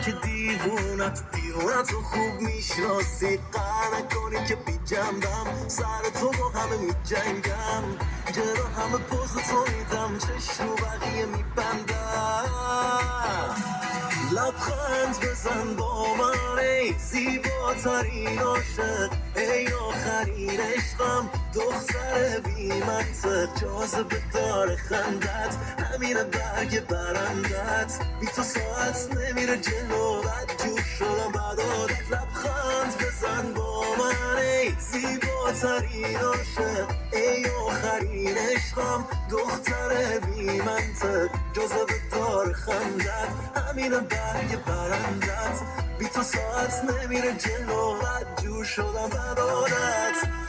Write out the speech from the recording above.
که دیوونت تو خوب میشناسی، قهر نکنی که بی جنبم، سر تو با همه میجنگم، جرا همه پوز تو میدم، چشم رو بقیه میبندم. لبخند بزن با من ای زیباترین عاشق، ای آخرین عشقم، دختر بی منطق، جاذبه داره خندت، همینه برگ برندت، بی تو ساعت نمیره جلو، بد جور شدم بد عادت. لبخند بزن با من ای زیباترین عاشق، ای آخرین عشقم، دختر بی منطق، جاذبه داره خندت، همینه برگ برندت، بی تو ساعت نمیره جلو، بد جور شدم بد عادت.